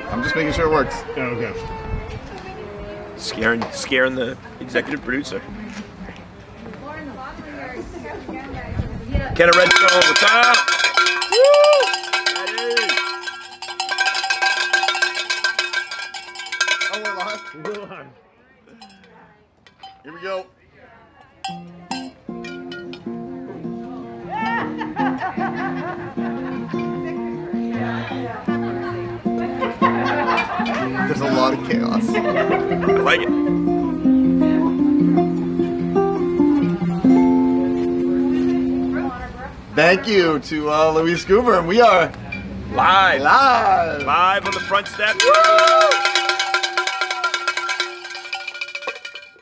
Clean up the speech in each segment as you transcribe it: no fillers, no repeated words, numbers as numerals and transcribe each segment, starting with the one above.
I'm just making sure it works. Oh, okay. Scaring the executive producer. Ken Redstone, what's up? Woo! Oh, we're live. We're live. Here we go. There's a lot of chaos. I like it. Thank you to Louise Cooper, and we are Live live. on the front steps.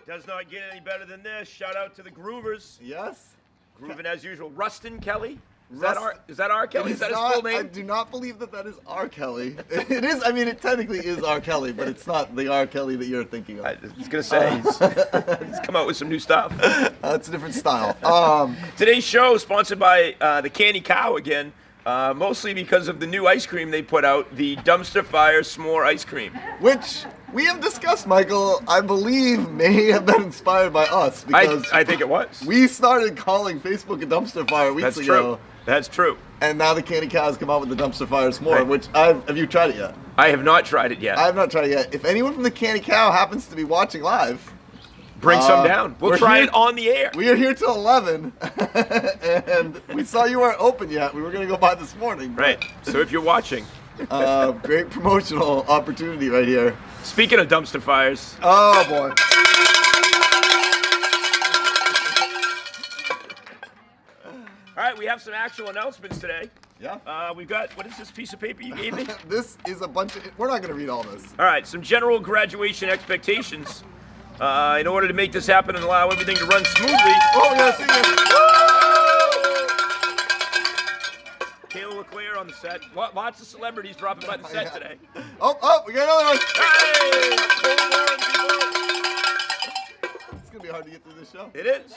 Does not get any better than this. Shout out to the Groovers. Yes. Grooving as usual. Rustin Kelly. Is Rust- that R. Kelly? It Is that his not- full I name? do not believe that is R. Kelly. It is. I mean, it technically is R. Kelly, but it's not the R. Kelly that you're thinking of. I was gonna say he's come out with some new stuff. It's a different style. Today's show is sponsored by the Candy Cow again, mostly because of the new ice cream they put out, the Dumpster Fire S'more ice cream. Which we have discussed, Michael, I believe may have been inspired by us because I think it was. we started calling Facebook a dumpster fire weeks That's ago. true. That's true. And now the Candy Cows come out with the Dumpster Fire S'more, Right. which have you tried it yet? I have not tried it yet. I have not tried it yet. If anyone from the Candy Cow happens to be watching live, Bring some down. We'll we're try here- it on the air. we are here till 11, and we saw you weren't open yet. We were going to go by this morning. but, Right. So if you're watching, great promotional opportunity right here. speaking of dumpster fires, Oh, boy. all right, we have some actual announcements today. Yeah. We've got, what is this piece of paper you gave me? This is a bunch of... We're not going to read all this. All right, some general graduation expectations. In order to make this happen and allow everything to run smoothly, Oh, we got to see you. Kayla LeClaire on the set. Lots of celebrities dropping by the set Yeah. today. Oh, we got another one. Hey! Cole Warren, people. It's going to be hard to get through this show. It is.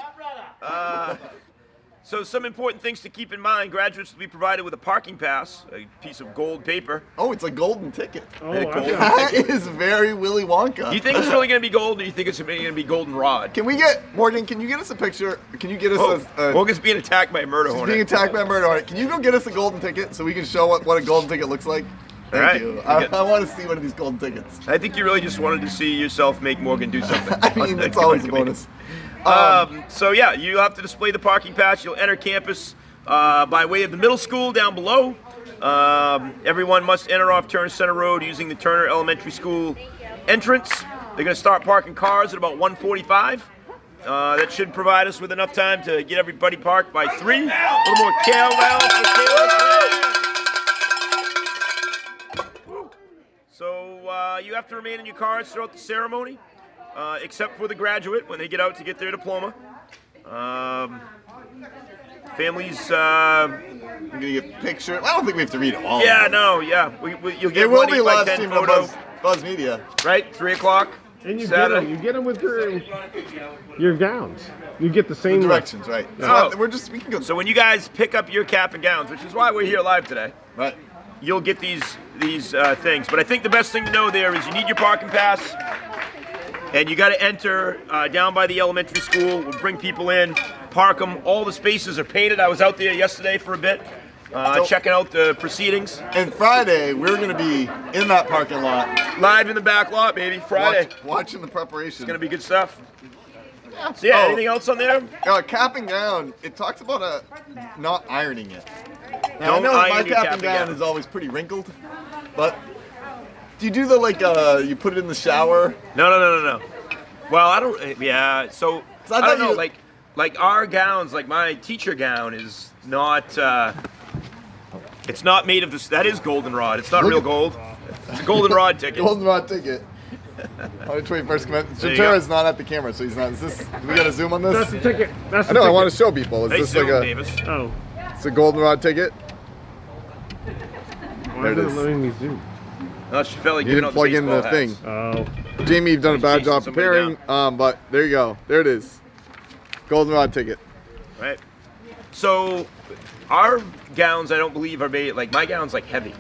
So some important things to keep in mind. Graduates will be provided with a parking pass, a piece of gold paper. Oh, it's a golden ticket. Oh, Hey, I Cole. got That is very Willy Wonka. Do you think it's really going to be gold, or do you think it's going to be goldenrod? Can we get... Morgan, can you get us a picture? Can you get us Oh, a... Morgan's being attacked by a murder She's hornet. being attacked by a murder hornet. Can you go get us a golden ticket so we can show what a golden ticket looks like? Thank All right. you. You I get- want to see one of these golden tickets. I think you really just wanted to see yourself make Morgan do something. I mean, it's always a bonus. So yeah, you have to display the parking pass. You'll enter campus by way of the middle school down below. Everyone must enter off Turner Center Road using the Turner Elementary School entrance. They're going to start parking cars at about 1:45. That should provide us with enough time to get everybody parked by 3. A little more countdown for Caleb. So you have to remain in your cars throughout the ceremony, except for the graduate when they get out to get their diploma. Families, I'm going to get picture. I don't think we have to read all yeah, of no, yeah. You'll it. get It will one be 8 by live 10 streamed on photo, Buzz Media. right? 3 o'clock. And you Saturday. get them with your gowns. You get the The same directions, right. Oh. So we can go... So when you guys pick up your cap and gowns, which is why we're here live today, Right. you'll get these things. But I think the best thing to know there is you need your parking pass, and you got to enter down by the elementary school. We'll bring people in, park them. All the spaces are painted. I was out there yesterday for a bit, checking out the proceedings. And Friday, we're going to be in that parking lot. Live in the back lot, baby. Friday. Watching the preparation. It's gonna be good stuff. So yeah, Oh. anything else on there? Cap and gown, it talks about not ironing it. Now, Don't I know iron my your cap and gown is always pretty wrinkled, but do you do the you put it in the shower? No. Well, I don't. Yeah. So I I thought don't know. you- Like our gowns, like my teacher gown is not. It's not made of this. That is goldenrod. It's not Look real at- gold. It's a goldenrod ticket. Goldenrod ticket. 121st command. There you Ventura go. is not at the camera, so he's not. Is this? Do we got to zoom on this? That's the ticket. That's I the know. I ticket. want to show people. Is Hey, this Zoom, like a? Davis. Oh. It's a goldenrod ticket. Why There it is it is. letting me zoom? Oh, she felt like You giving didn't out plug in baseball the hats. thing. Oh. Jamie, you've done a bad chasing job somebody preparing. But there you go. There it is. Goldenrod ticket. Right. So our gowns, I don't believe, are made like my gown's like heavy.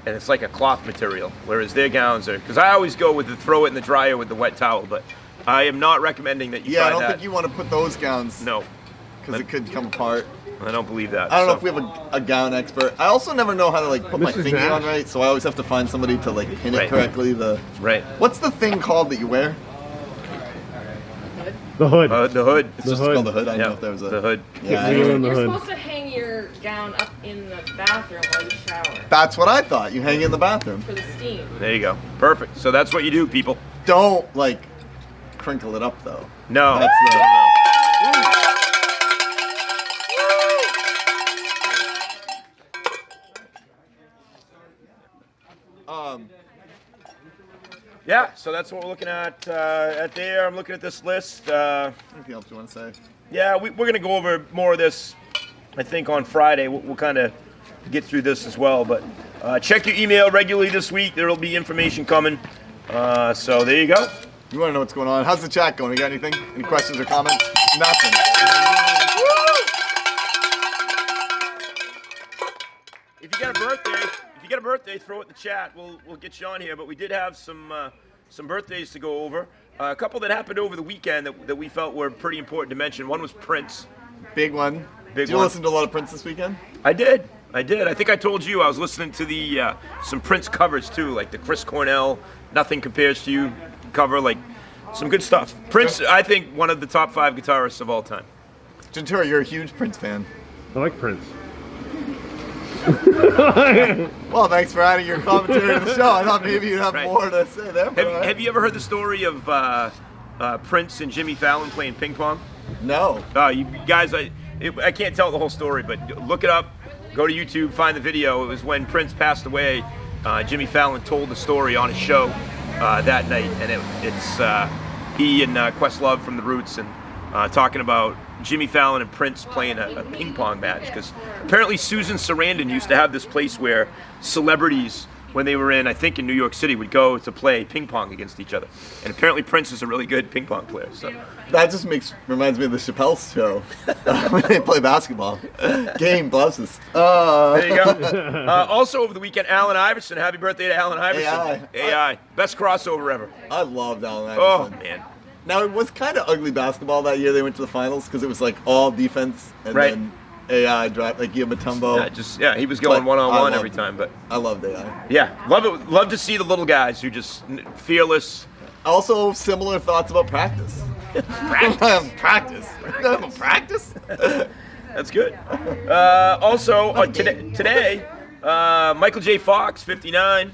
and it's like a cloth material, whereas their gowns are. Because I always go with the throw it in the dryer with the wet towel, but I am not recommending that you Yeah, try I don't that. think you want to put those gowns. No, Because it could come apart. I don't believe that. I don't know if we have a gown expert. I also never know how to like put my Mrs. finger on Nash? right, so I always have to find somebody to like pin it Right. correctly. Right. What's the thing called that you wear? The hood. The hood. It's The just hood. called the hood. I don't Yeah, know if there was a the hood. Yeah, Get me on the You're hood. supposed to hang your gown up in the bathroom while you shower That's what I thought. You hang it in the bathroom. for the steam. There you go. Perfect. So that's what you do, people. Don't like crinkle it up though. No. That's the. Yeah. So that's what we're looking at there. I'm looking at this list. Anything else you want to say? Yeah, we're going to go over more of this, I think, on Friday. We'll kind of get through this as well. But check your email regularly this week. There will be information coming. So there you go. You want to know what's going on? How's the chat going? You got anything? Any questions or comments? Nothing. If you get a birthday, throw it in the chat. We'll get you on here. But we did have some birthdays to go over. A couple that happened over the weekend that we felt were pretty important to mention. One was Prince. Big one. Big Did you one. listen to a lot of Prince this weekend? I did. I think I told you I was listening to the some Prince covers too, like the Chris Cornell "Nothing Compares to You" cover, like some good stuff. Prince, I think, one of the top 5 guitarists of all time. Gentura, you're a huge Prince fan. I like Prince. Well, thanks for adding your commentary to the show. I thought maybe you'd have Right. more to say there. but all right. Have you ever heard the story of Prince and Jimmy Fallon playing ping pong? No. You guys, I can't tell the whole story, but look it up. Go to YouTube, find the video. It was when Prince passed away. Jimmy Fallon told the story on his show that night, and it's he and Questlove from the Roots, and talking about Jimmy Fallon and Prince playing a ping pong match, because apparently Susan Sarandon used to have this place where celebrities, when they were in, I think in New York City, would go to play ping pong against each other. And apparently Prince is a really good ping pong player. So That just reminds me of the Chappelle show when they play basketball. Game blouses. there you go. Also over the weekend, Allen Iverson. Happy birthday to Allen Iverson. AI. Best crossover ever. I loved Allen Oh, Iverson. man. Now, it was kind of ugly basketball that year they went to the finals because it was like all defense and Right. then AI dropped like Giamatumbo. He was going But one-on-one I loved every it. time. But I loved AI. yeah, love it. Love to see the little guys who just fearless. Also, similar thoughts about practice. Practice. Practice? That's good. Also, today, Michael J. Fox, 59,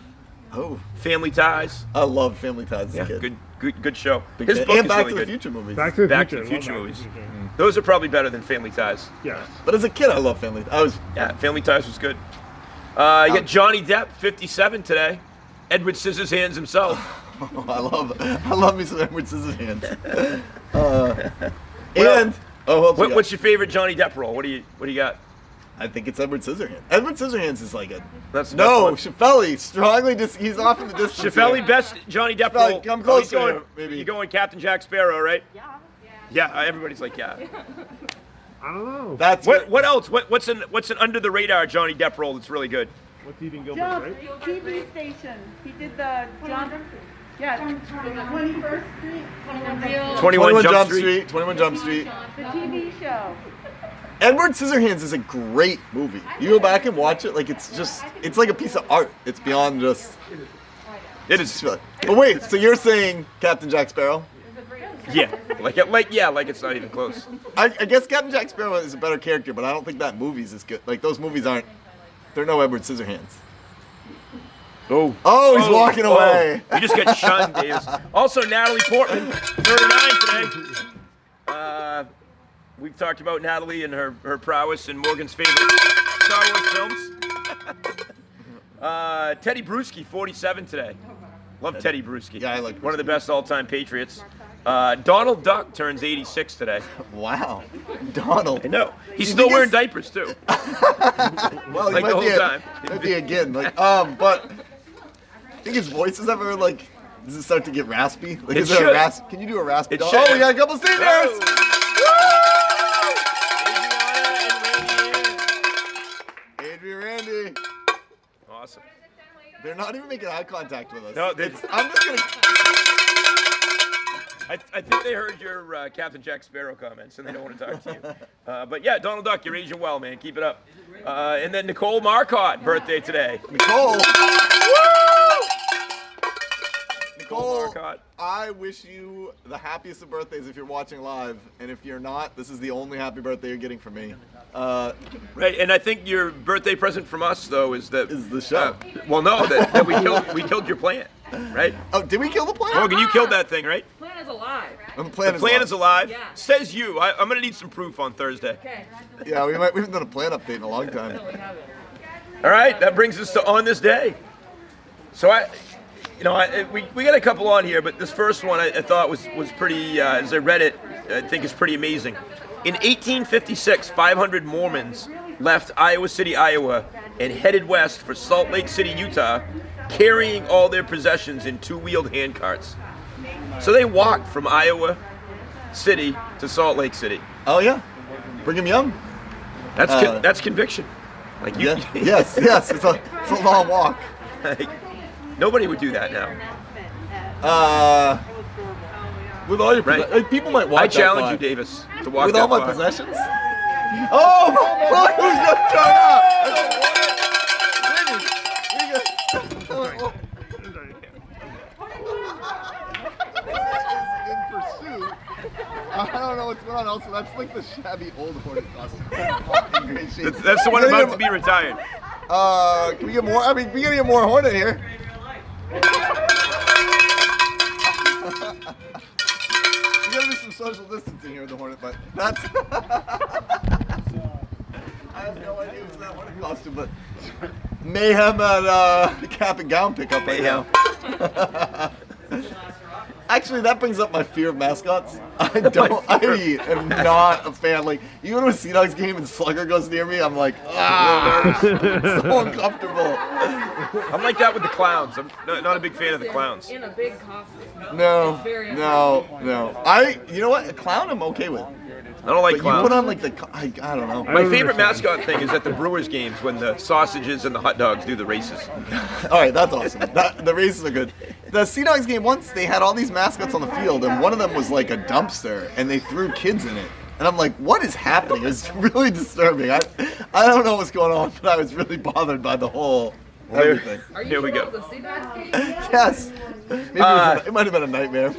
Oh, Family Ties. I love Family Ties as a Yeah, kid. good show. Big His fan. book and is Back really to the good. Future movies. Back to the Back Future. to the Love Future Back to movies. the Future. Those are probably better than Family Ties. Yes. But as a kid, I love Family. Yeah, Family Ties was good. You got Johnny Depp, 57 today. Edward Scissorhands himself. I love me some Edward Scissorhands. What's your favorite Johnny Depp role? What do you got? I think it's Edward Scissorhands. Edward Scissorhands is like a. That's No, that's Shaffelli strongly he's off in the distance. Shaffelli, here. best Johnny Depp Shaffelli, role. come Oh, he's closer, going, maybe. You're going Captain Jack Sparrow, right? Yeah. Yeah, everybody's like, yeah. I don't know. That's What else? What's an under the radar Johnny Depp role that's really good? What's Eating Gilbert, Joe, right? TV station. He did the John. Yeah, 21st Street. 21 Jump Street. 21 Jump Street. The TV show. Edward Scissorhands is a great movie. You go back and watch it, like it's like a piece of art. It's beyond just. It is. But wait, so you're saying Captain Jack Sparrow? Yeah, like it's not even close. I guess Captain Jack Sparrow is a better character, but I don't think that movie's as good. Like those movies aren't. They're no Edward Scissorhands. Oh, he's walking away. You just got shunned, Davis. Also, Natalie Portman, 39 today. We've talked about Natalie and her prowess in Morgan's favorite Star Wars films. Teddy Bruschi, 47 today. Love Teddy Bruschi. Yeah, I like one of the best all-time Patriots. Donald Duck turns 86 today. Wow, Donald. I know. He's still wearing diapers too. Well, he Like might the whole be time. Might be again. But I think his voice is ever like. Does it start to get raspy? Like, It is there a should. Can you do a raspy? It Donald? should. Oh, we got a couple seniors. Adriana and Randy. Adrian Randy. Awesome. They're not even making eye contact with us. No, I'm just gonna. I think they heard your Captain Jack Sparrow comments and they don't want to talk to you. But yeah, Donald Duck, you're aging well, man. Keep it up. And then Nicole Marcotte, birthday today. Nicole. Nicole, Marcotte. I wish you the happiest of birthdays if you're watching live, and if you're not, this is the only happy birthday you're getting from me. Right, and I think your birthday present from us though is that Is the show. Well, no, that we killed your plant, right? Oh, did we kill the plant? Morgan, you killed that thing, right? Plan is alive. Oh, the plant, The plant is alive. Yeah. Says you. I'm gonna need some proof on Thursday. Okay. Yeah, we haven't done a plant update in a long time. No, we haven't. All right, that brings us to on this day. So we got a couple on here, but this first one I thought was pretty. As I read it, I think is pretty amazing. In 1856, 500 Mormons left Iowa City, Iowa, and headed west for Salt Lake City, Utah, carrying all their possessions in two-wheeled handcarts. So they walked from Iowa City to Salt Lake City. Oh yeah, Brigham Young. That's conviction. Like you, Yeah. Yes. It's a long walk. like, nobody would do that now. With all your Right. people might walk. I that challenge far. you, Davis, to walk With that all my far. possessions. Oh, look who's just turned up! In pursuit. I don't know what's going on. Also, that's like the shabby old Hornet costume. In great shape. That's the one about to be retired. Can we get more? I mean, we gotta get more Hornet here. We gotta do some social distancing here with the Hornet, but that's. I have no idea what's that Hornet costume, but mayhem at cap and gown pickup right now. Actually, that brings up my fear of mascots. I am not a fan. Like, even when a Sea Dogs game and Slugger goes near me, I'm like, so uncomfortable. I'm like that with the clowns. I'm not a big fan of the clowns. In a big costume. No, It's very no. You know what? A clown I'm okay with. I don't like But you clowns. put on like I don't know. My favorite mascot thing is at the Brewers games when the sausages and the hot dogs do the races. All right, that's awesome. The races are good. The Sea Dogs game once they had all these mascots on the field, and one of them was like a dumpster, and they threw kids in it. And I'm like, what is happening? It's really disturbing. I don't know what's going on, but I was really bothered by the whole everything. Are you Here we sure go. it was a Sea Dogs game? Yes. Maybe it might have been a nightmare.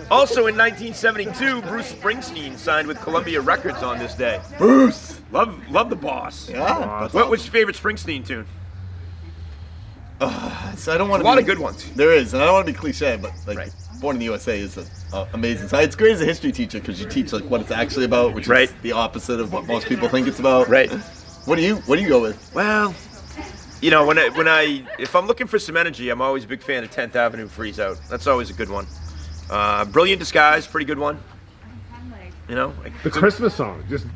Also in 1972, Bruce Springsteen signed with Columbia Records on this day. Bruce. Love the boss. Yeah. That's What's your favorite Springsteen tune? So I don't want A to. lot of good ones. There is, and I don't want to be cliche, but like Right. Born in the USA is amazing. So it's great as a history teacher because you teach like what it's actually about, which Right. is the opposite of what most people think it's about. Right. What do you go with? Well, you know, if I'm looking for some energy, I'm always a big fan of 10th Avenue Freeze Out. That's always a good one. Brilliant Disguise, pretty good one. You know, The Christmas song, just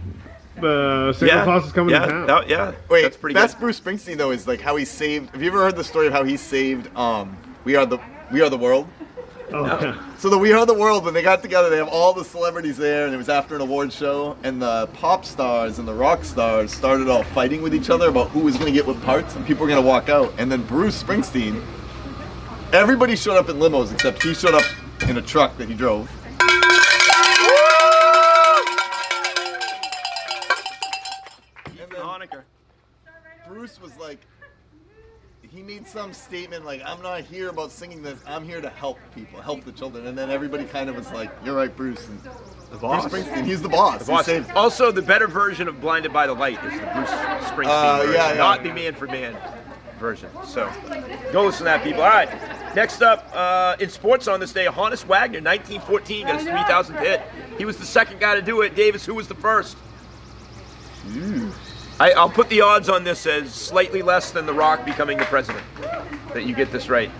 Santa Claus is coming to town. Wait, that's pretty best good. Bruce Springsteen though is like how he saved. Have you ever heard the story of how he saved We Are the World? Oh, yeah. So the We Are the World, when they got together, they have all the celebrities there, and it was after an award show, and the pop stars and the rock stars started all fighting with each other about who was going to get what parts, and people were going to walk out. And then Bruce Springsteen, everybody showed up in limos except he showed up in a truck that he drove. And then Hanukkah. Bruce was like, he made some statement like, I'm not here about singing this, I'm here to help people, help the children. And then everybody kind of was like, you're right, Bruce. And The boss. Bruce Springsteen, he's the boss. He Boss. saved- Also, the better version of Blinded by the Light is the Bruce Springsteen version, yeah. not the Man for Man version. So, go listen to that, people. All right, next up, in sports on this day, Honus Wagner, 1914, got his 3,000th hit. He was the second guy to do it. Davis, who was the first? I'll put the odds on this as slightly less than The Rock becoming the president, that you get this right.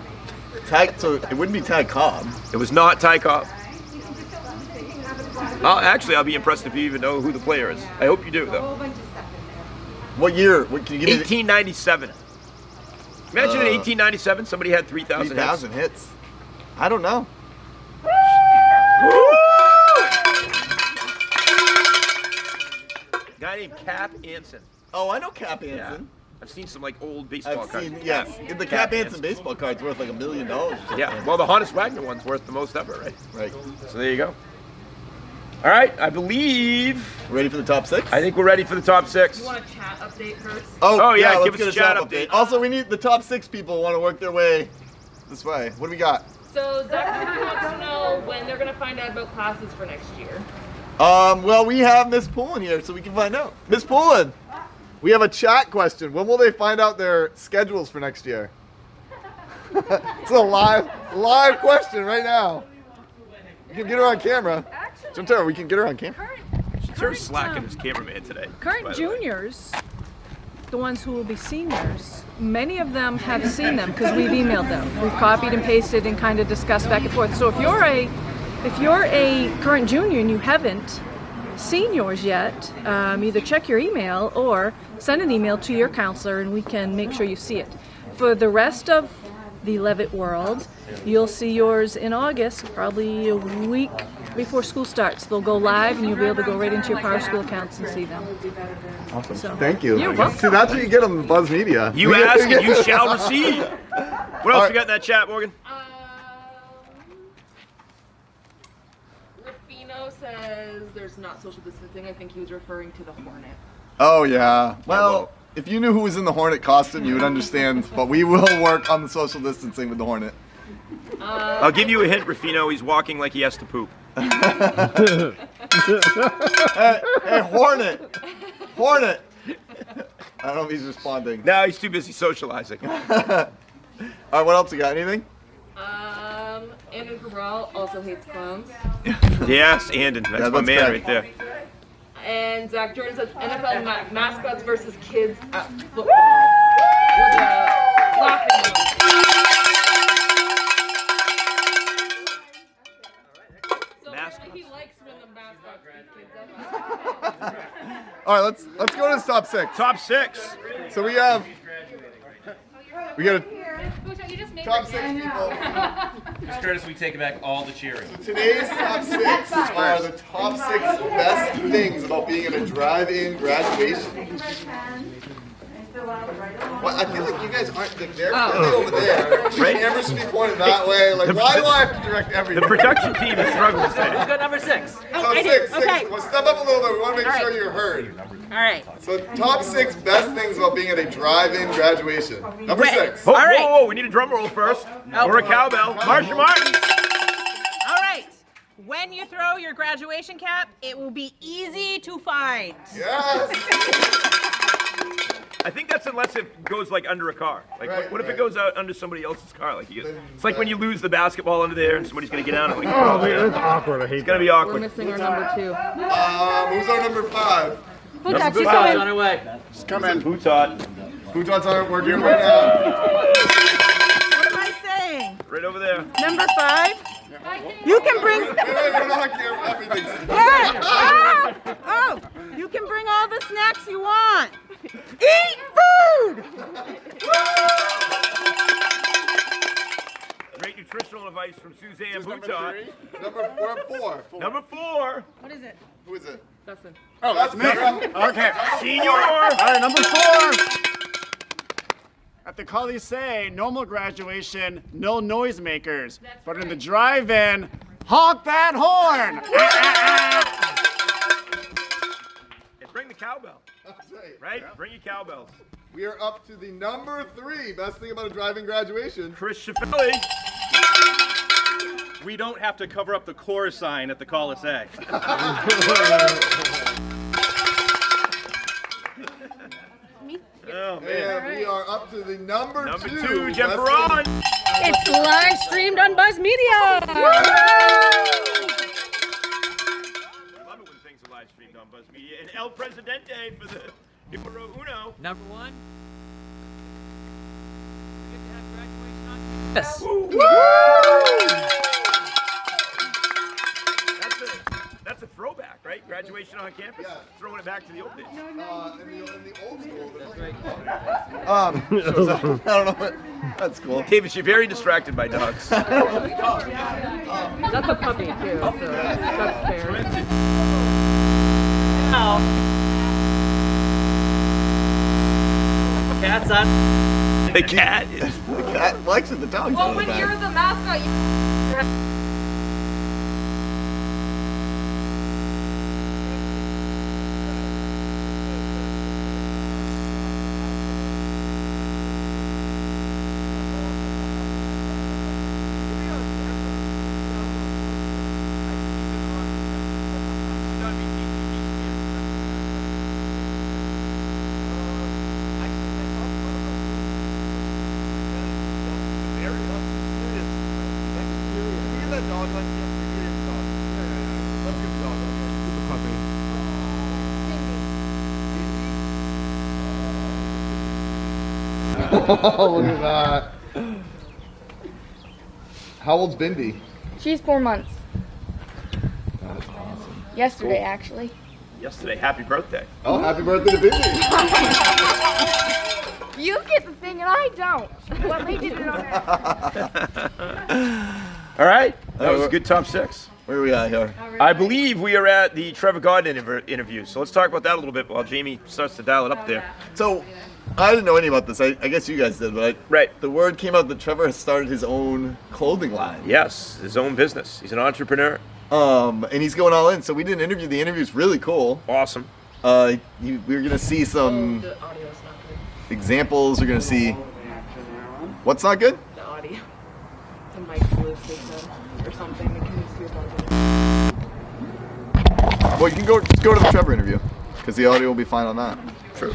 So it wouldn't be Ty Cobb. It was not Ty Cobb. Actually, I'll be impressed if you even know who the player is. I hope you do, though. What year? What, can you give me 1897. Imagine in 1897 somebody had 3,000 hits. 3,000 hits? I don't know. Guy named Cap Anson. Oh, I know Cap Anson. I've seen some like old baseball I've cards. seen, yes. The Cap Anson baseball card's worth like $1 million. Yeah, well, the Honus Wagner one's worth the most ever, right? Right. So there you go. All right, I believe. Ready for the top 6? I think we're ready for the top 6. You want a chat update first? Oh yeah, let's give us get a chat update. Also, we need the top 6 people want to work their way this way. What do we got? So Zach wants to know when they're going to find out about classes for next year. Well, we have Miss Poulin here, so we can find out. Miss Poulin, we have a chat question. When will they find out their schedules for next year? It's a live question right now. You can get her on camera. Trevor, we can get her on camera. Terry's slacking his cameraman today. Current juniors, the ones who will be seniors, many of them have seen them because we've emailed them. We've copied and pasted and kind of discussed back and forth. So if you're a current junior and you haven't seen yours yet, either check your email or send an email to your counselor and we can make sure you see it. For the rest of the Levitt world, you'll see yours in August, probably a week before school starts. They'll go live and you'll be able to go right into your Power School accounts and see them. Awesome. So, thank you. You're welcome. See, that's what you get on Buzz Media. You ask and you shall receive. What else we got in that chat, Morgan? Rufino says there's not social distancing. I think he was referring to the Hornet. Oh, yeah. Well, if you knew who was in the Hornet costume, you would understand. But we will work on the social distancing with the Hornet. I'll give you a hint, Rufino. He's walking like he has to poop. Hey, Hornet! Hornet! I don't know if he's responding. No, he's too busy socializing. All right, what else you got? Anything? Andrew Cabral also hates clowns. Yes, Andon. That's my man right there. And Zach Jordan says NFL mascots versus kids at football. With a laughing emoji. So apparently he likes when the mascots beat kids up. All right, let's go to this top 6. Top 6. So we got a You just made top 6 people. Just Curtis, we take back all the cheering. Today's top 6 are the top 6 best things about being at a drive-in graduation. Well, I feel like you guys aren't, they're over there. The camera should be pointed that way. Like, why do I have to direct everything? The production team is struggling today. Who's got number 6? Top 6. Okay. Well, step up a little bit. We want to make sure you're heard. All right. So, top 6 best things about being at a drive-in graduation. Number 6. Oh, All right. whoa, we need a drum roll first. Or a cowbell. Marsha Martin. All right. When you throw your graduation cap, it will be easy to find. Yes. I think that's unless it goes like under a car. Like, Right, what if right. it goes out under somebody else's car? Like, it's like when you lose the basketball under there and somebody's gonna get out and like, Oh, man, that's awkward. I hate it's gonna be We're awkward. missing our number 2. Who's our number 5? She's She's coming. on her way. Come in. Bootot. Who's on our work here right now? What am I saying? Right over there. Number 5? You can bring. Wait, we're not here. Everything's. Oh, you can bring all the snacks you want. Eat food. Great nutritional advice from Suzanne Bootot. Number 4. Number 4. What is it? Who is it? Dustin. Oh, that's me. Okay. Senior. All right, number 4. At the Colisée, normal graduation, no noisemakers. But in the drive-in, honk that horn! And bring the cowbell. That's right. Right? Bring your cowbells. We are up to the number 3 best thing about a driving graduation. Chris Shaffelli. We don't have to cover up the core sign at the Colisée. Oh, man. And we are up to the number 2. Number 2, Jeff best Perron. thing- It's live streamed on Buzz Media. I love it when things are live streamed on Buzz Media. And El Presidente for the numero uno. Number 1. That's a throwback, right? Graduation on campus. Yeah. Throwing it back to the old days. in the old school. I don't know what. That's cool. David, you're very distracted by dogs. That's a puppy too, so that's fair. Cat's on. The cat is. The cat, well, actually, the dog's Well, on the when back. you're the mascot, Oh, look at that. How old's Bimby? She's 4 months. That's awesome. Yesterday, actually. Yesterday, happy birthday. Oh, happy birthday to Bimby. You get the thing and I don't. Well, they did it on her. All right, that was a good top 6. Where are we at here? I believe we are at the Trevor Garden interview, so let's talk about that a little bit while Jamie starts to dial it up there. So, I didn't know anything about this. I guess you guys did, but Right. the word came out that Trevor has started his own clothing line. Yes, his own business. He's an entrepreneur. And he's going all in. So we did an interview. The interview's really cool. Awesome. We're gonna see some the audio's not good. examples. We're gonna see what's not good. The audio. The mic loose or something. Can you see about it? Well, you can just go to the Trevor interview because the audio will be fine on that. True.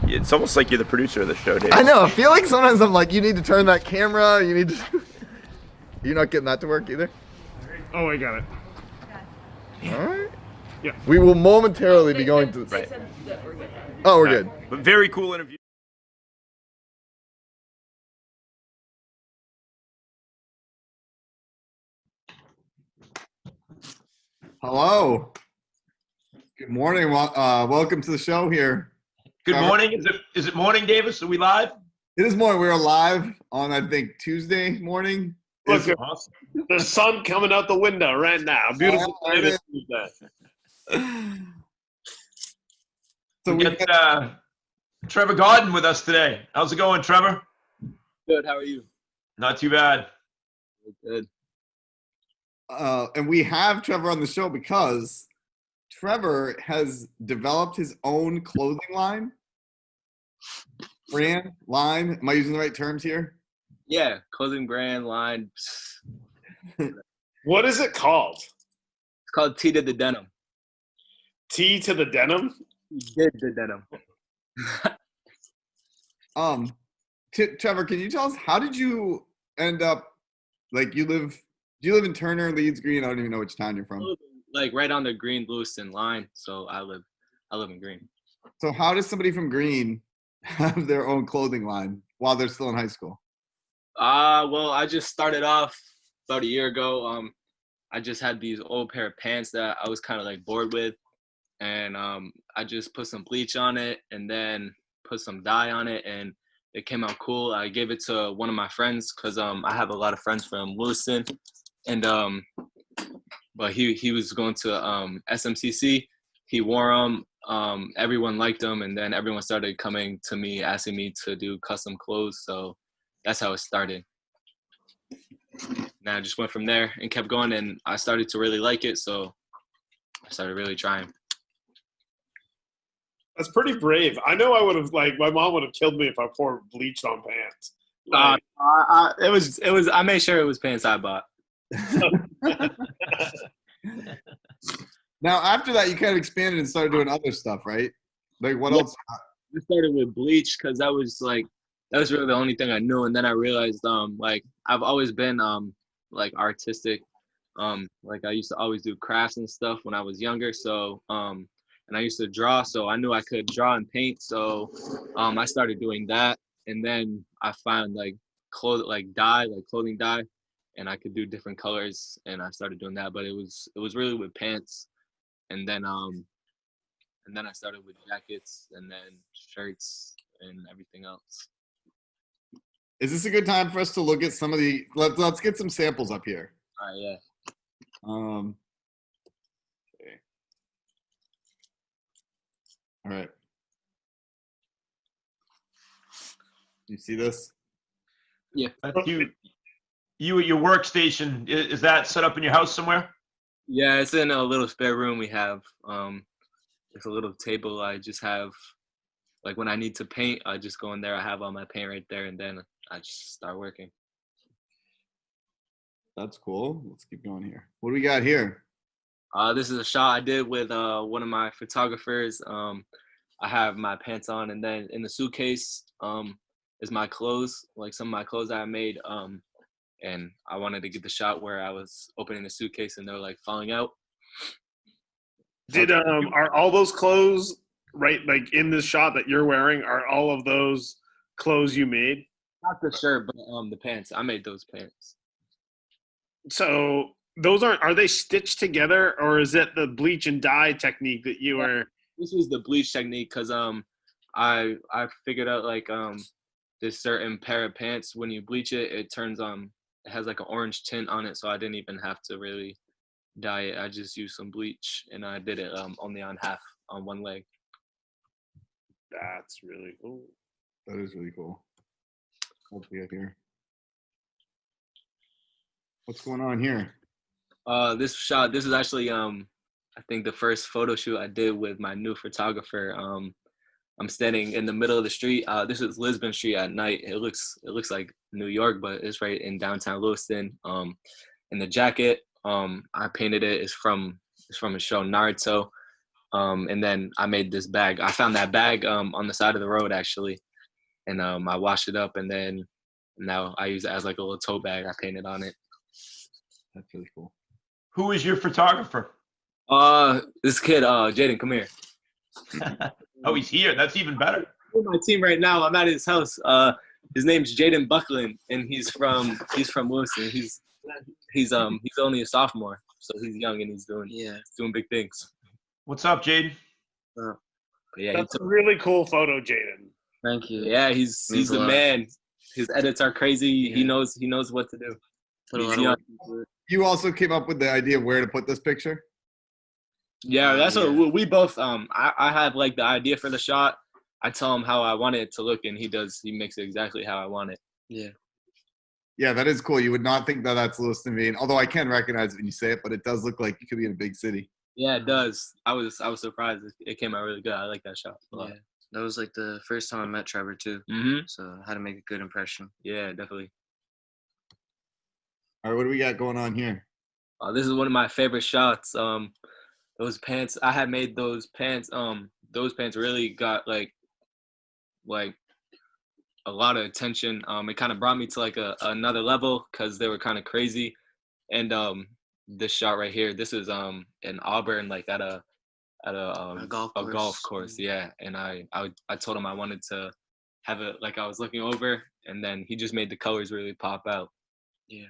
It's almost like you're the producer of the show, Dave. I know. I feel like sometimes I'm like, you need to turn that camera. You need to. You're not getting that to work either. Oh, I got it. All right. Yeah. We will momentarily be going to. They said that we're good. Oh, we're good. But very cool interview. Hello. Good morning. Welcome to the show here. Good Trevor. morning. Is it morning, Davis? Are we live? It is morning. We are live on, I think, Tuesday morning. Look, the sun coming out the window right now. Beautiful Oh, day there it to do that. So We got Trevor Garden with us today. How's it going, Trevor? Good. How are you? Not too bad. Good. And we have Trevor on the show because Trevor has developed his own clothing line. Brand, line. Am I using the right terms here? Yeah, clothing brand line. What is it called? It's called T to the Denim. T to the denim? Did the denim. Trevor, can you tell us how did you end up like do you live in Turner, Leeds, Green? I don't even know which town you're from. Like right on the Green Lewiston line. So I live in Green. So how does somebody from Green have their own clothing line while they're still in high school? Well, I just started off about a year ago. I just had these old pair of pants that I was kind of like bored with, and I just put some bleach on it and then put some dye on it, and it came out cool. I gave it to one of my friends because I have a lot of friends from Lewiston, and but he was going to SMCC. He wore them. Everyone liked them, and then everyone started coming to me asking me to do custom clothes. So that's how it started. And I just went from there and kept going, and I started to really like it. So I started really trying. That's pretty brave. I know I would have, like, my mom would have killed me if I poured bleach on pants. It was. I made sure it was pants I bought. Now, after that, you kind of expanded and started doing other stuff, right? Like, what else? I started with bleach because that was really the only thing I knew, and then I realized like I've always been like artistic, like I used to always do crafts and stuff when I was younger. So and I used to draw, so I knew I could draw and paint. So I started doing that, and then I found like clothing dye, and I could do different colors, and I started doing that. But it was really with pants, and then I started with jackets, and then shirts, and everything else. Is this a good time for us to look at some of the? Let's get some samples up here. All right, yeah. Okay. All right. You see this? Yeah. That's you. You at your workstation, is that set up in your house somewhere? Yeah, it's in a little spare room we have. It's a little table I just have. Like when I need to paint, I just go in there. I have all my paint right there, and then I just start working. That's cool. Let's keep going here. What do we got here? This is a shot I did with one of my photographers. I have my pants on, and then in the suitcase is my clothes, like some of my clothes that I made. And I wanted to get the shot where I was opening the suitcase and they were like falling out. Did are all those clothes right like in this shot that you're wearing? Are all of those clothes you made? Not the shirt, but the pants. I made those pants. So those are they stitched together, or is it the bleach and dye technique that you were? This was the bleach technique because I figured out like this certain pair of pants when you bleach it, it turns it has like an orange tint on it, so I didn't even have to really dye it. I just used some bleach and I did it only on one leg. That's really cool. That is really cool. What do we got here? What's going on here? This is actually I think the first photo shoot I did with my new photographer. I'm standing in the middle of the street. This is Lisbon Street at night. It looks like New York, but it's right in downtown Lewiston. And the jacket I painted it is from a show Naruto. And then I made this bag. I found that bag on the side of the road actually, and I washed it up, and then now I use it as like a little tote bag. I painted on it. That's really cool. Who is your photographer? This kid, Jaden, come here. Oh, he's here. That's even better. With my team right now. I'm at his house. His name's Jaden Buckland, and he's from Lewiston. He's only a sophomore, so he's young and he's doing big things. What's up, Jaden? Yeah, that's a really cool photo, Jaden. Thank you. Yeah, he's the man. His edits are crazy. Yeah. He knows what to do. You also came up with the idea of where to put this picture? Yeah, that's what we both I have like the idea for the shot. I tell him how I want it to look, and he makes it exactly how I want it. Yeah, that is cool. You would not think that that's Lewiston, Maine, although I can recognize it when you say it, but it does look like you could be in a big city. Yeah, it does. I was surprised. It came out really good. I like that shot a lot. Yeah, that was like the first time I met Trevor too. Mm-hmm. So I had to make a good impression. Yeah, definitely. All right, what do we got going on here? This is one of my favorite shots. Those pants, I had made those pants. Those pants really got like a lot of attention. It kind of brought me to like another level because they were kind of crazy. And this shot right here, this is in Auburn, like at a golf course. Yeah, and I told him I wanted to have it like I was looking over, and then he just made the colors really pop out. Yeah.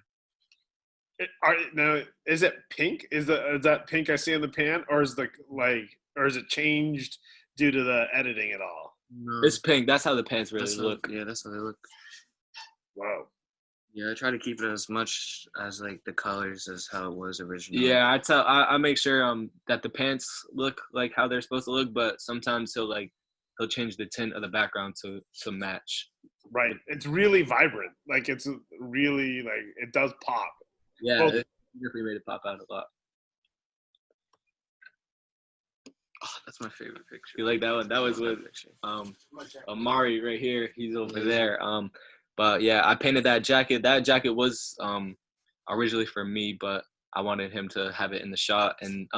Now, is it pink? Is that pink I see in the pan, or is it changed due to the editing at all? No. It's pink. That's how the pants really look. Yeah, that's how they look. Wow. Yeah, I try to keep it as much as like the colors as how it was originally. Yeah, I make sure that the pants look like how they're supposed to look, but sometimes he'll change the tint of the background to match. Right. It's really vibrant. Like it's really like it does pop. Yeah, it definitely made it pop out a lot. Oh, that's my favorite picture. You like that one? That was with Amari right here. He's over there. But yeah, I painted that jacket. That jacket was originally for me, but I wanted him to have it in the shot. And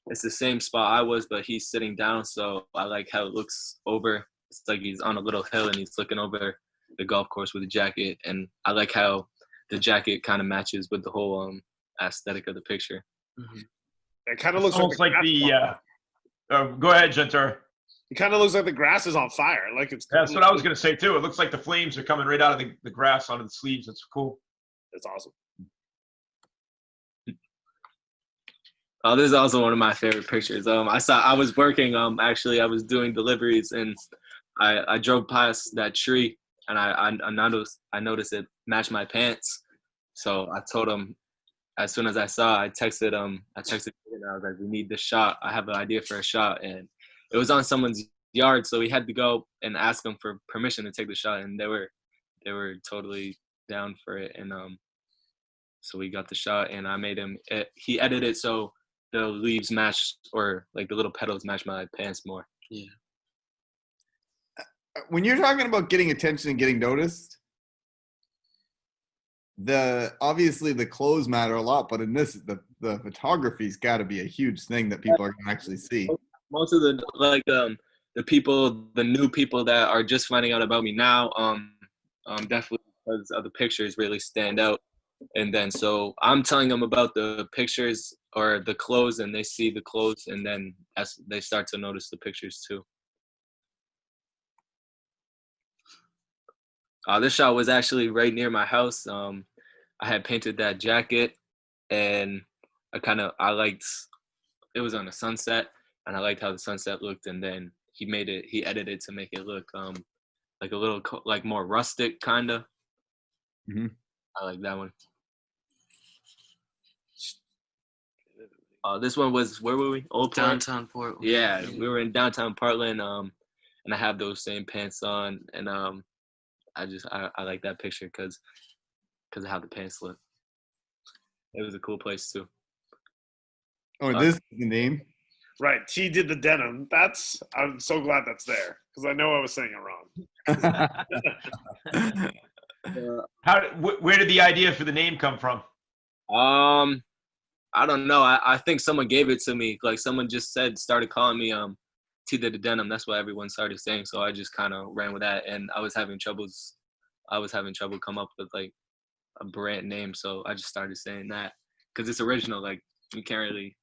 it's the same spot I was, but he's sitting down, so I like how it looks over. It's like he's on a little hill and he's looking over the golf course with the jacket. And I like how the jacket kind of matches with the whole aesthetic of the picture. Mm-hmm. It kind of looks almost like the. Go ahead, Genter. It kind of looks like the grass is on fire. Like it's. That's what I was going to say too. It looks like the flames are coming right out of the grass onto the sleeves. It's cool. That's awesome. Oh, this is also one of my favorite pictures. I was working. Actually, I was doing deliveries, and I drove past that tree, and I noticed it matched my pants. So I told him, as soon as I saw, I texted and I was like, we need this shot. I have an idea for a shot, and it was on someone's yard, so we had to go and ask them for permission to take the shot, and they were totally down for it, and so we got the shot, and I made him. He edited it so the leaves match, or like the little petals match my pants more. Yeah. When you're talking about getting attention and getting noticed, obviously the clothes matter a lot, but in this, the photography's got to be a huge thing that people are gonna actually see. Most of the the new people that are just finding out about me now, definitely because of the pictures really stand out. And then so I'm telling them about the pictures or the clothes, and they see the clothes, and then as they start to notice the pictures too. This shot was actually right near my house. I had painted that jacket, and I liked, it was on a sunset, and I liked how the sunset looked, and then he edited to make it look like a little like more rustic kinda. Mm-hmm. I like that one. This one was, where were we? Old Portland? Downtown Portland. Yeah, we were in downtown Portland, and I have those same pants on, and I like that picture because of how the pants look. It was a cool place too. Oh, this is the name? Right, T did the denim. I'm so glad that's there because I know I was saying it wrong. Where did the idea for the name come from? I don't know. I think someone gave it to me. Like someone just started calling me T did the denim. That's what everyone started saying. So I just kind of ran with that, and I was having trouble come up with like a brand name. So I just started saying that because it's original. Like you can't really,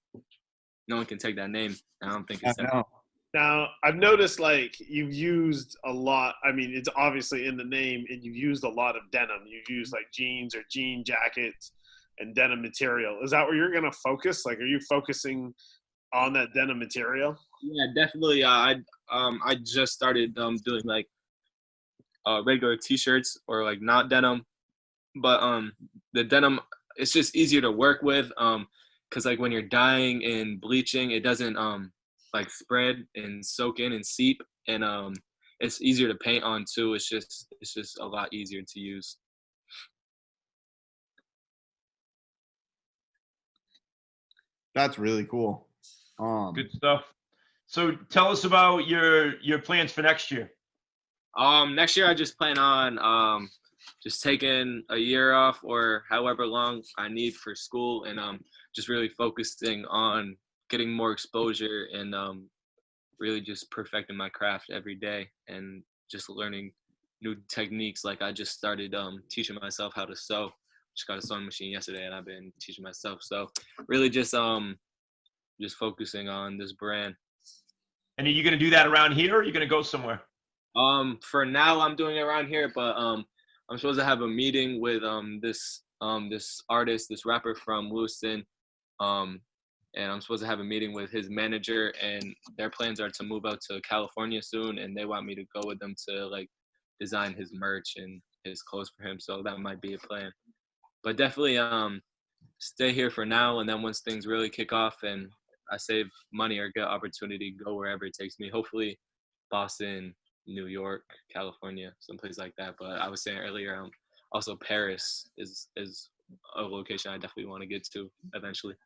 no one can take that name. I don't think it's that. Now, I've noticed like you've used a lot. I mean, it's obviously in the name, and you've used a lot of denim. You've used like jeans or jean jackets and denim material. Is that where you're gonna focus? Like, are you focusing on that denim material? Yeah, definitely. I just started doing like regular T-shirts or like not denim, but the denim, it's just easier to work with because like when you're dyeing and bleaching, it doesn't like spread and soak in and seep, and it's easier to paint on too. It's just a lot easier to use. That's really cool. Good stuff. So tell us about your plans for next year. Next year I just plan on just taking a year off or however long I need for school, and just really focusing on getting more exposure and really just perfecting my craft every day and just learning new techniques. Like I just started teaching myself how to sew. Just got a sewing machine yesterday, and I've been teaching myself. So really just focusing on this brand. And are you going to do that around here, or are you going to go somewhere? For now I'm doing it around here, but I'm supposed to have a meeting with this artist, this rapper from Lewiston, and I'm supposed to have a meeting with his manager, and their plans are to move out to California soon, and they want me to go with them to like design his merch and his clothes for him. So that might be a plan, but definitely stay here for now, and then once things really kick off and I save money or get opportunity, go wherever it takes me. Hopefully Boston, New York, California, someplace like that. But I was saying earlier, also Paris is a location I definitely want to get to eventually.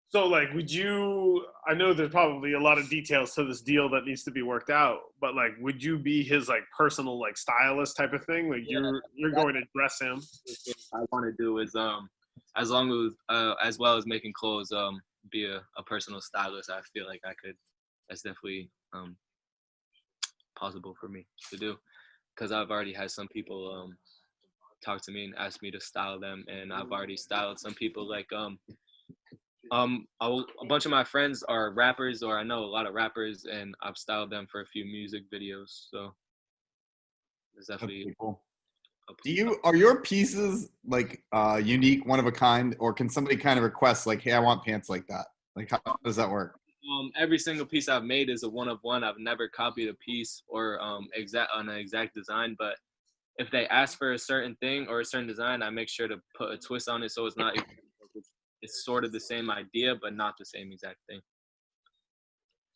So like, I know there's probably a lot of details to this deal that needs to be worked out, but like, would you be his like personal like stylist type of thing? Like you're going to dress him? What I want to do is as well as making clothes, be a personal stylist. I feel like that's definitely possible for me to do, because I've already had some people talk to me and ask me to style them, and I've already styled some people. Like a bunch of my friends are rappers, or I know a lot of rappers, and I've styled them for a few music videos. So it's definitely cool. Are your pieces like unique, one of a kind, or can somebody kind of request like, hey, I want pants like that? Like, how does that work? Every single piece I've made is a one of one. I've never copied a piece or an exact design, but if they ask for a certain thing or a certain design, I make sure to put a twist on it so it's not, it's sort of the same idea, but not the same exact thing.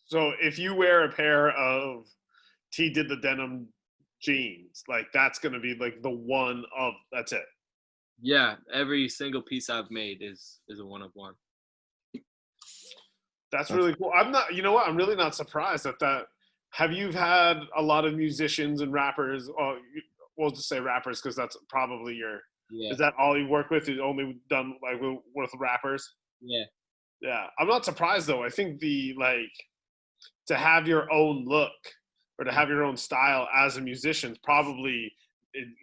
So if you wear a pair of T did the denim jeans, like that's gonna be like the one of that's it. Yeah, every single piece I've made is a one of one. That's really cool. I'm not, you know what? I'm really not surprised at that. Have you had a lot of musicians and rappers? We'll just say rappers because that's probably your. Yeah. Is that all you work with? You only done like with rappers? Yeah. Yeah, I'm not surprised though. I think to have your own look or to have your own style as a musician is probably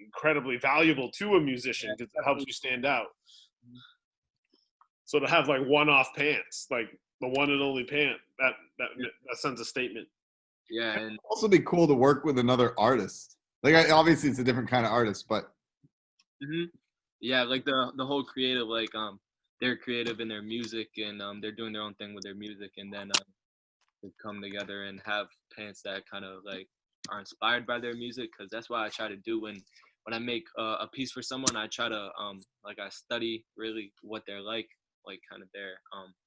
incredibly valuable to a musician because it helps you stand out. So to have like one-off pants, like the one and only pant, that sends a statement. Yeah, and It'd also be cool to work with another artist. Like, obviously, it's a different kind of artist, but yeah, like the whole creative, like they're creative in their music and they're doing their own thing with their music, and then they come together and have pants that kind of like are inspired by their music. Because that's what I try to do when I make a piece for someone. I try to like I study really what they're like kind of their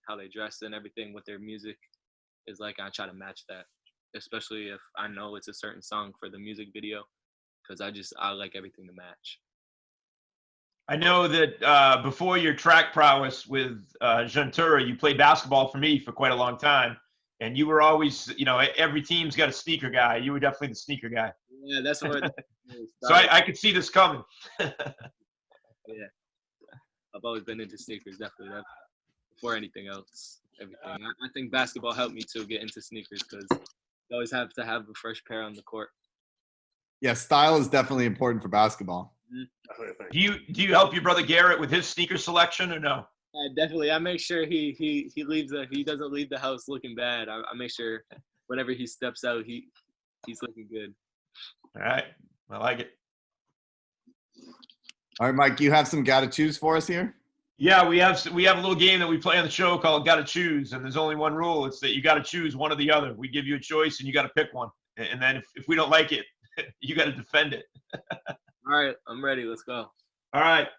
how they dress and everything, what their music is like. I try to match that, especially if I know it's a certain song for the music video, because I like everything to match. I know that before your track prowess with Gentura, you played basketball for me for quite a long time, and you were always, every team's got a sneaker guy. You were definitely the sneaker guy. Yeah, that's what. So I could see this coming. Yeah, I've always been into sneakers, definitely. Before anything else, everything. I think basketball helped me to get into sneakers because you always have to have a fresh pair on the court. yeah, style is definitely important for basketball. Do you help your brother Garrett with his sneaker selection or no? Definitely. I make sure he doesn't leave the house looking bad. I make sure whenever he steps out, he's looking good. All right, I like it. All right, Mike, you have some gotta choose for us here? Yeah, we have a little game that we play on the show called Gotta Choose, and there's only one rule. It's that you got to choose one or the other. We give you a choice, and you got to pick one. And then if we don't like it, you got to defend it. All right, I'm ready. Let's go. All right.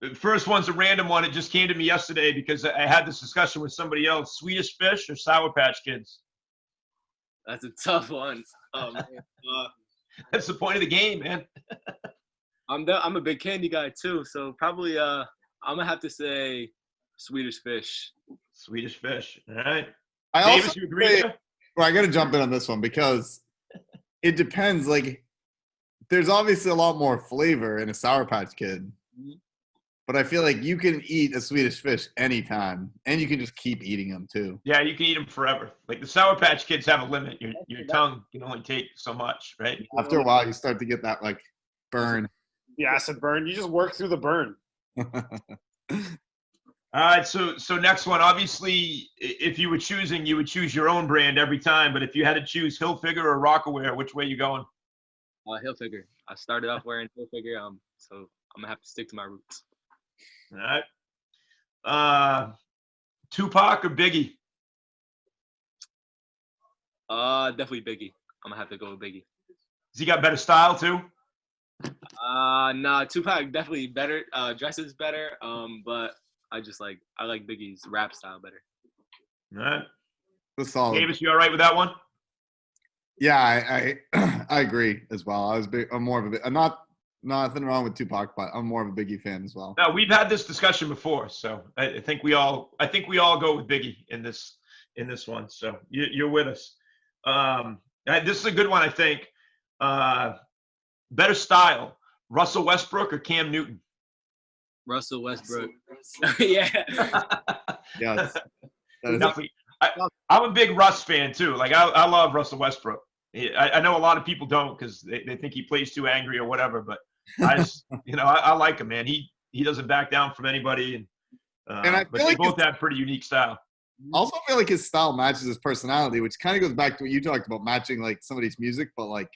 The first one's a random one. It just came to me yesterday because I had this discussion with somebody else. Swedish Fish or Sour Patch Kids? That's a tough one. That's the point of the game, man. I'm a big candy guy too, so probably I'm gonna have to say Swedish Fish. Swedish Fish. All right. I Davis, you agree? Well, I got to jump in on this one because it depends. Like, there's obviously a lot more flavor in a Sour Patch Kid, but I feel like you can eat a Swedish Fish anytime, and you can just keep eating them too. Yeah, you can eat them forever. Like the Sour Patch Kids have a limit. Your tongue can only take so much, right? After a while, you start to get that like burn. The acid burn. You just work through the burn. All right, so next one. Obviously, if you were choosing, you would choose your own brand every time. But if you had to choose Hilfiger or Rockaware, which way you going? Hilfiger. I started off wearing Hilfiger, so I'm gonna have to stick to my roots. All right. Tupac or Biggie? Definitely Biggie. I'm gonna have to go with Biggie. Has he got better style too? Nah, Tupac definitely better. Dresses better. But I like Biggie's rap style better. All right. That's solid. Davis, you all right with that one? Yeah, I agree as well. I'm more of a nothing wrong with Tupac, but I'm more of a Biggie fan as well. No, we've had this discussion before, so I think we all go with Biggie in this one. So you're with us. This is a good one, I think. Better style, Russell Westbrook or Cam Newton? Russell Westbrook. Yeah. Yes. I'm a big Russ fan too. Like I love Russell Westbrook. I know a lot of people don't because they think he plays too angry or whatever. But I just, I like him, man. He doesn't back down from anybody, and I feel like they both have pretty unique style. I also feel like his style matches his personality, which kind of goes back to what you talked about, matching like somebody's music. But like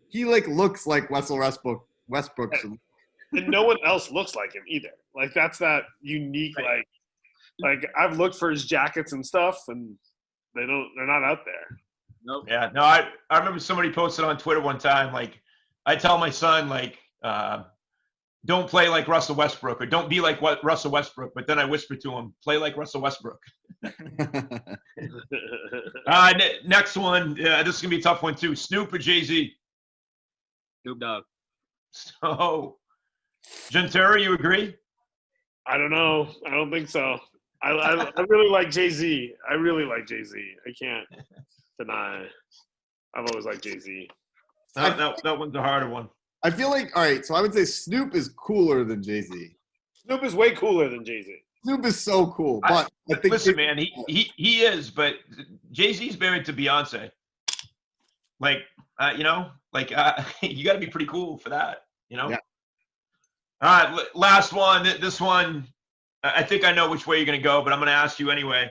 he like looks like Russell Westbrook. And no one else looks like him either. Like that's that unique like I've looked for his jackets and stuff, and they're not out there. Nope. Yeah, no, I remember somebody posted on Twitter one time, like, I tell my son, like, don't play like Russell Westbrook, or don't be like what Russell Westbrook. But then I whispered to him, play like Russell Westbrook. Next one. This is going to be a tough one, too. Snoop or Jay-Z? Snoop Dogg. So, Gentera, you agree? I don't know. I don't think so. I really like Jay-Z. I really like Jay-Z. I can't deny. I've always liked Jay-Z. That one's a harder one. I feel like, all right, so I would say Snoop is cooler than Jay-Z. Snoop is way cooler than Jay-Z. Snoop is so cool, but I think listen, man, he is, but Jay-Z's married to Beyonce. Like, you know, like you got to be pretty cool for that, you know. Yeah. All right, last one. This one, I think I know which way you're gonna go, but I'm gonna ask you anyway.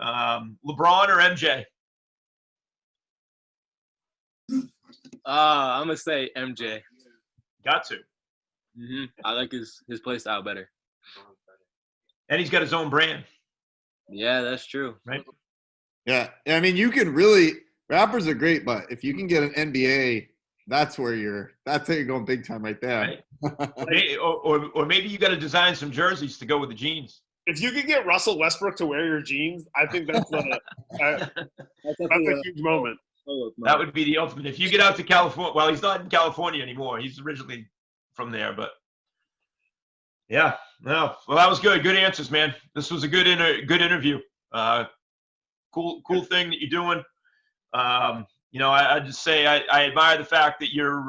LeBron or MJ? I'm gonna say MJ. Got to. I like his play style better. And he's how own brand. Yeah, that's true. Right? Yeah. I mean, you can really – rappers are great, but if you can get an NBA, that's how you're going big time right there. Right. or maybe you got to design some jerseys to go with the jeans. If you could get Russell Westbrook to wear your jeans, I think that's a huge moment. That would be the ultimate. If you get out to California – well, he's not in California anymore. He's originally from there, but – yeah, no. Well, that was good. Good answers, man. This was a good interview. Cool thing that you're doing. You know, I just say I admire the fact that you're,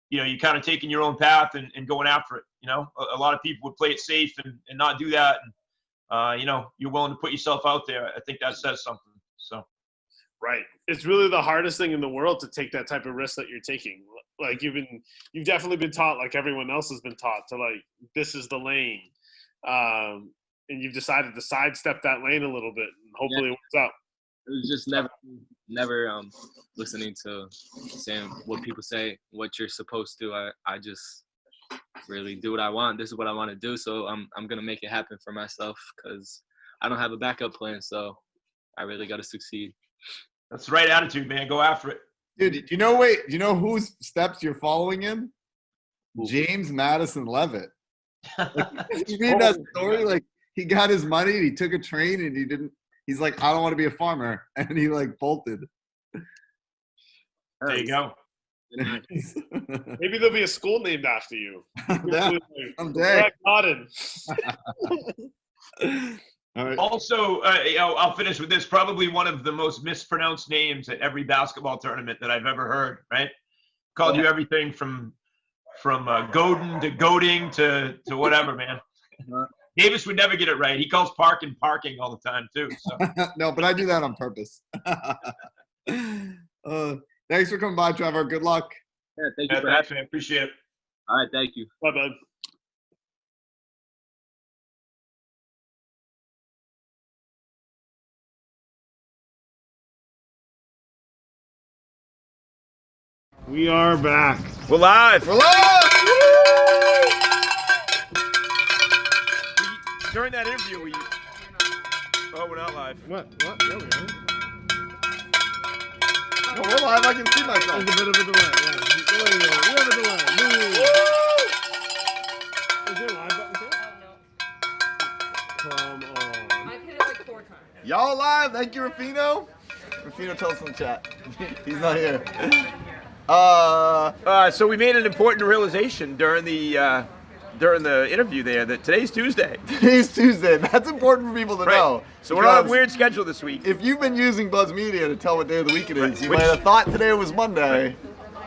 you know, you're kind of taking your own path and going after it. You know, a lot of people would play it safe and not do that. And, you know, you're willing to put yourself out there. I think that says something. So. Right. It's really the hardest thing in the world to take that type of risk that you're taking. Like you've definitely been taught, like everyone else has been taught, to like, this is the lane. And you've decided to sidestep that lane a little bit and hopefully it works out. It was just never listening to saying what people say, what you're supposed to. I just really do what I want. This is what I want to do. So I'm going to make it happen for myself because I don't have a backup plan. So I really got to succeed. That's the right attitude, man. Go after it. Dude, do you know whose steps you're following in? James Madison Leavitt. Like, did you read that story? Like, he got his money, he took a train, and he's like, I don't want to be a farmer. And he, like, bolted. There you go. Maybe there'll be a school named after you. Someday. Right. Also, I'll finish with this. Probably one of the most mispronounced names at every basketball tournament that I've ever heard. Right? Called you everything from Godin to goading to whatever, man. Davis would never get it right. He calls parking all the time too. So. No, but I do that on purpose. Thanks for coming by, Trevor. Good luck. Yeah, thank you. Thanks, man. Appreciate it. All right, thank you. Bye, bud. We are back. We're live. We're live. During that interview, oh, we're not live. What? There we are. No, we're live. I can see myself. There's a bit of a delay. Yeah. There you go. We have a delay. Is there a live button too? Come on. I've hit it like 4 times. Y'all live. Thank you, Rufino. Rufino, tell us in the chat. He's not here. So we made an important realization during the interview there that today's Tuesday. Today's Tuesday. That's important for people to know. So we're on a weird schedule this week. If you've been using Buzz Media to tell what day of the week it is, you might have thought today was Monday,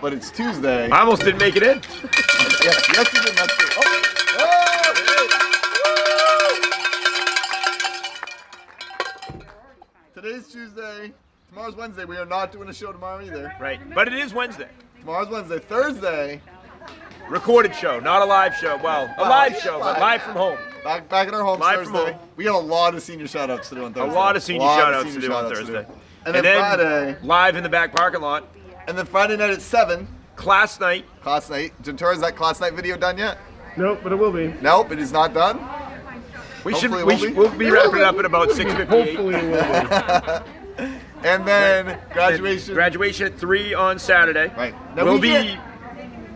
but it's Tuesday. I almost didn't make it in. Yes, you did. That's true. Today's Tuesday. Tomorrow's Wednesday. We are not doing a show tomorrow either. Right. But it is Wednesday. Tomorrow's Wednesday. Thursday. Recorded show, not a live show. Well, a live show, but live from home. Back in our homes live Thursday. From home. We got a lot of senior shout-outs to do on Thursday. A lot of senior shout-outs to do on Thursday. And then Friday. Live in the back parking lot. And then Friday night at 7. Class night. Class night. Gentera, is that class night video done yet? Nope, but it will be. Nope, it is not done. We'll be wrapping it up at about 6:58. Hopefully it will be. And then graduation. Graduation at 3 on Saturday. Right. Now we'll be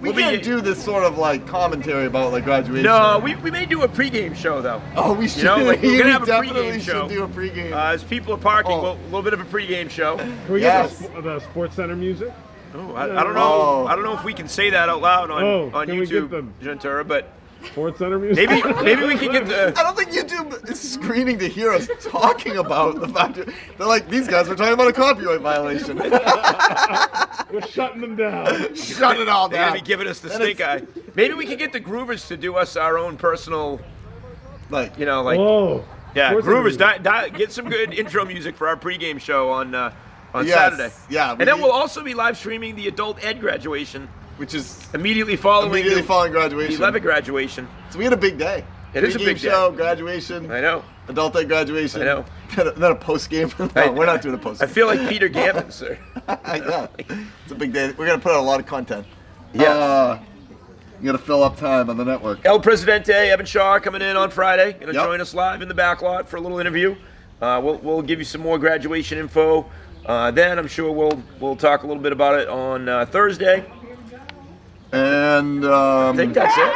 We can't do this sort of like commentary about like graduation. No, we may do a pregame show though. Oh, we should. You know, like, we're gonna have a definitely pregame show. should do a pregame. As people are parking, a little bit of a pregame show. Can we get the Sports Center music? Oh, I don't know. I don't know if we can say that out loud on can we YouTube, get Gentura, but Sports Center music. Maybe we can get the. I don't think YouTube is screening to hear us talking about the fact that they're like, these guys were talking about a copyright violation. We're shutting them down. Shut it all They're down. gonna be giving us the stink eye. Maybe we can get the Groovers to do us our own personal, like Whoa. Yeah, Sports Groovers, get some good intro music for our pregame show on Yes, Saturday. yeah, and then we'll also be live streaming the adult ed graduation, which is immediately following graduation. The 11 graduation. So we had a big day. It is a big show, day. graduation. I know. Adult ed graduation. I know. Then a post game. No, we're not doing a post I game. feel like Peter Gammon, sir. Yeah, it's a big day. We're gonna put out a lot of content. Yes. You gotta fill up time on the network. El Presidente, Evan Shaw coming in on Friday. Gonna join us live in the back lot for a little interview. We'll give you some more graduation info. Then I'm sure we'll talk a little bit about it on Thursday. And I think that's it.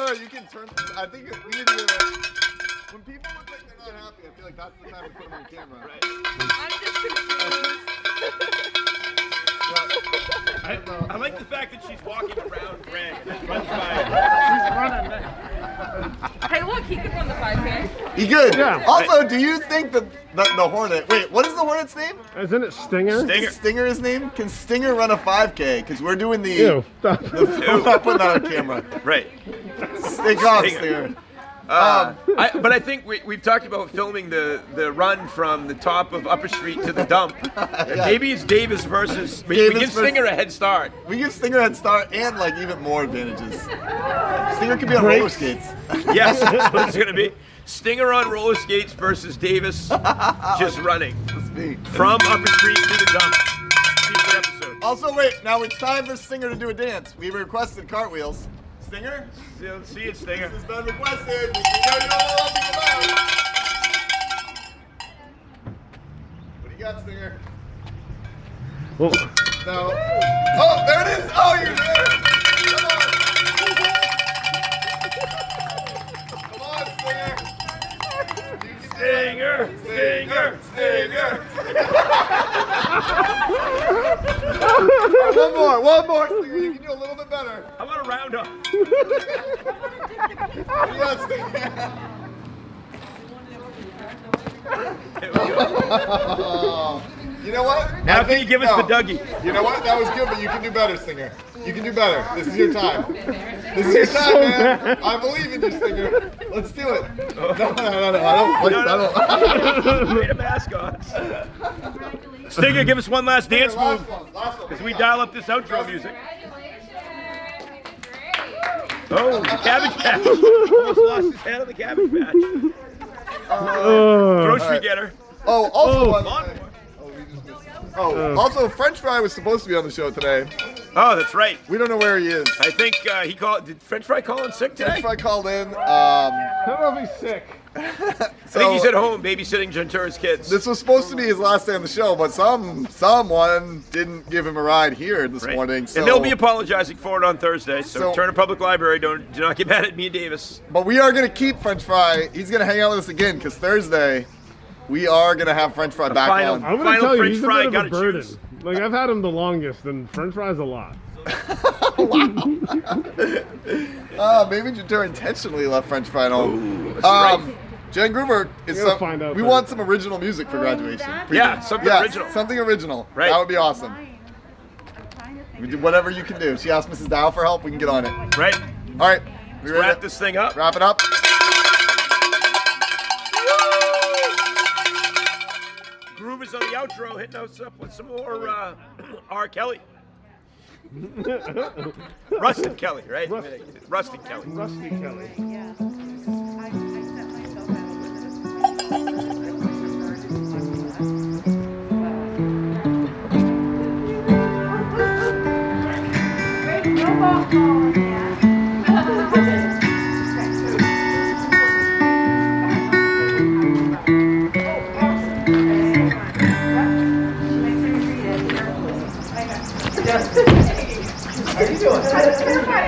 You can turn. I think we need to get when people look like they're not happy. I feel like that's the time to put them on camera. Right. I like the fact that she's walking around Greg. Runs by. She's running. Hey, look, he could run the 5K. He good. Yeah. Also, do you think that the Hornet? Wait, what is the Hornet's name? Isn't it Stinger? Is Stinger his name? Can Stinger run a 5K? Because we're doing the. Ew. We're not putting that on camera. Right. Stay calm, Stinger. But I think we've talked about filming the run from the top of Upper Street to the dump. Yeah. Maybe it's Davis versus. We give Stinger a head start. We give Stinger a head start and like even more advantages. Stinger could be on roller skates. Yes, that's what it's going to be. Stinger on roller skates versus Davis just running from Upper Street to the dump. Secret episode. Also, wait, now it's time for Stinger to do a dance. We requested cartwheels. Stinger? Let's see it, Stinger. This has been requested. We know you all love me about. What do you got, Stinger? Well, No. Oh, there it is. Oh, you're there. Come on, Stinger. Stinger, Stinger, Stinger. One more, Stinger. You can do a little bit better. How about a round up? Yes, Stinger. You know what? Now can you give us the Dougie? You know what? That was good, but you can do better, Stinger. You can do better. This is your time. This is your time, man. I believe in you, Stinger. Let's do it. No. I don't. Great mascots. Stinger, give us one last dance move as we dial up this outro music. Oh, the Cabbage Patch. Almost lost his head on the Cabbage Patch. Grocery getter. Oh, also, Lawnmower. also, French Fry was supposed to be on the show today. Oh, that's right. We don't know where he is. I think he called. Did French Fry call in sick today? French Fry called in. I don't know if he's sick. I think he's at home babysitting Gentura's kids. This was supposed to be his last day on the show, but someone didn't give him a ride here this morning. So. And they'll be apologizing for it on Thursday. So Turner Public Library, do not get mad at me and Davis. But we are going to keep French Fry. He's going to hang out with us again because Thursday we are going to have French Fry back on. I'm going to tell you, he's a bit of a burden. Like, I've had him the longest, and French Fry's a lot. Maybe Gentura intentionally left French Fry at home. That's right. Jen Groover is we want some original music for graduation. Yeah, something original. Something original. Right. That would be awesome. We do whatever you can do. She asked Mrs. Dow for help. We can get on it. Right. All right. Let's wrap this thing up. Wrap it up. Groover's on the outro, hitting us up with some more R. Kelly. Rustin Kelly, right? Rustin Kelly. Rusty Kelly.